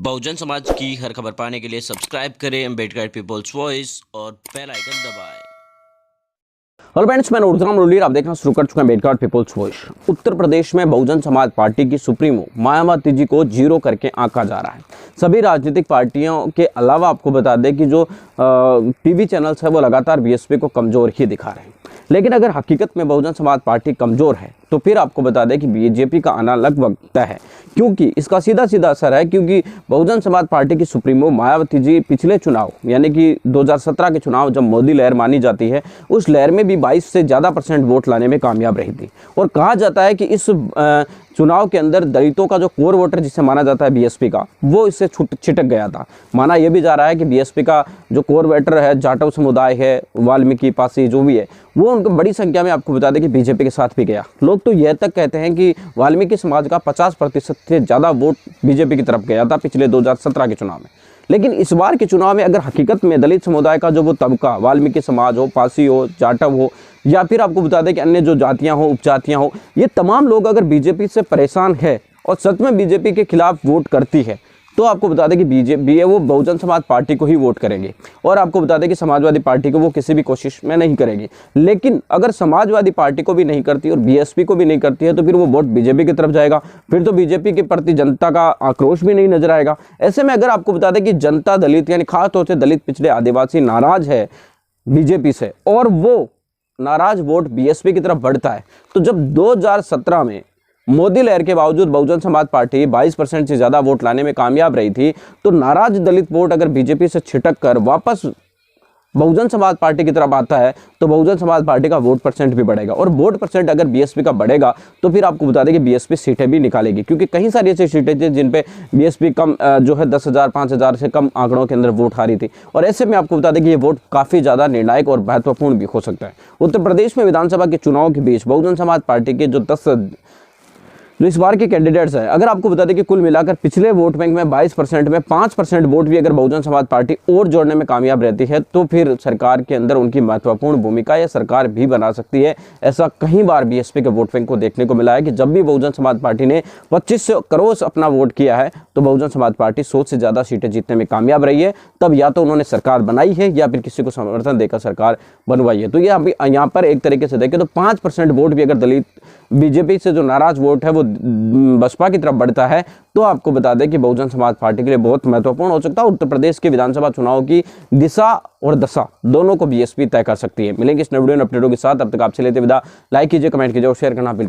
बहुजन समाज की हर खबर पाने के लिए सब्सक्राइब करें अम्बेडकर पीपल्स वॉइस और बेल आइकन दबाएं। हेलो फ्रेंड्स, मैं नूरजहान मुरलीर, आप देखना शुरू कर चुके हैं अम्बेडकर पीपल्स वॉइस। उत्तर प्रदेश में बहुजन समाज पार्टी की सुप्रीमो मायावती जी को जीरो करके आंका जा रहा है। सभी राजनीतिक पार्टियों के अलावा आपको बता दें कि जो टीवी चैनल्स है वो लगातार बीएसपी को कमजोर ही दिखा रहे हैं। लेकिन अगर हकीकत में बहुजन समाज पार्टी कमजोर है तो फिर आपको बता दें कि बीजेपी का आना लगभग तय है, क्योंकि इसका सीधा सीधा असर है। क्योंकि बहुजन समाज पार्टी की सुप्रीमो मायावती जी पिछले चुनाव यानी कि 2017 के चुनाव जब मोदी लहर मानी जाती है, उस लहर में भी 22 से ज़्यादा % वोट लाने में कामयाब रही थी। और कहा जाता है कि इस चुनाव के अंदर दलितों का जो कोर वोटर जिसे माना जाता है बीएसपी का, वो इससे छिटक गया था। माना यह भी जा रहा है कि बीएसपी का जो कोर वोटर है, जाटव समुदाय है, वाल्मीकि, पासी जो भी है, वो उनको बड़ी संख्या में आपको बता दें कि बीजेपी के साथ भी गया। लोग तो यह तक कहते हैं कि वाल्मीकि समाज का 50% से ज़्यादा वोट बीजेपी की तरफ गया था पिछले 2017 के चुनाव में। लेकिन इस बार के चुनाव में अगर हकीकत में दलित समुदाय का जो वो तबका, वाल्मीकि समाज हो, पासी हो, जाटव हो, या फिर आपको बता दें कि अन्य जो जातियां हो, उपजातियां हो, ये तमाम लोग अगर बीजेपी से परेशान है और सच में बीजेपी के खिलाफ वोट करती है, तो आपको बता दें कि बीजेपी है वो बहुजन समाज पार्टी को ही वोट करेंगे। और आपको बता दें कि समाजवादी पार्टी को वो किसी भी कोशिश में नहीं करेगी। लेकिन अगर समाजवादी पार्टी को भी नहीं करती और बीएसपी को भी नहीं करती है, तो फिर वो वोट बीजेपी की तरफ जाएगा। फिर तो बीजेपी के प्रति जनता का आक्रोश भी नहीं नजर आएगा। ऐसे में अगर आपको बता दें कि जनता, दलित यानी खासतौर से दलित, पिछड़े, आदिवासी नाराज है बीजेपी से और वो नाराज वोट बीएसपी की तरफ बढ़ता है, तो जब 2017 में मोदी लहर के बावजूद बहुजन समाज पार्टी 22% से ज़्यादा वोट लाने में कामयाब रही थी, तो नाराज दलित वोट अगर बीजेपी से छिटक कर वापस बहुजन समाज पार्टी की तरफ आता है, तो बहुजन समाज पार्टी का वोट % भी बढ़ेगा। और वोट % अगर बीएसपी का बढ़ेगा तो फिर आपको बता दें कि बीएसपी सीटें भी निकालेगी, क्योंकि कई सारी ऐसी सीटें थी जिन पे बीएसपी कम जो है 10,000 5,000 से कम आंकड़ों के अंदर वोट हारी थी। और ऐसे में आपको बता दें कि ये वोट काफ़ी ज़्यादा निर्णायक और महत्वपूर्ण भी हो सकता है। उत्तर प्रदेश में विधानसभा के चुनाव के बीच बहुजन समाज पार्टी के जो इस बार के कैंडिडेट्स हैं, अगर आपको बता दें कि कुल मिलाकर पिछले वोट बैंक में 22% में 5% वोट भी अगर बहुजन समाज पार्टी और जोड़ने में कामयाब रहती है, तो फिर सरकार के अंदर उनकी महत्वपूर्ण भूमिका या सरकार भी बना सकती है। ऐसा कई बार बीएसपी के वोट बैंक को देखने को मिला है कि जब भी बहुजन समाज पार्टी ने 25 करोड़ अपना वोट किया है, तो बहुजन समाज पार्टी 100 से ज़्यादा सीटें जीतने में कामयाब रही है। तब या तो उन्होंने सरकार बनाई है या फिर किसी को समर्थन देकर सरकार बनवाई है। तो ये अभी यहाँ पर एक तरीके से देखें तो 5% वोट भी अगर दलित बीजेपी से जो नाराज वोट है वो बसपा की तरफ बढ़ता है, तो आपको बता दें कि बहुजन समाज पार्टी के लिए बहुत महत्वपूर्ण हो सकता है। उत्तर प्रदेश के विधानसभा चुनाव की दिशा और दशा दोनों को बीएसपी तय कर सकती है। मिलेंगे इस वीडियो में अपडेटों के साथ, तब तक आपसे लेते विदा। लाइक कीजिए, कमेंट कीजिए और शेयर करना बिल्कुल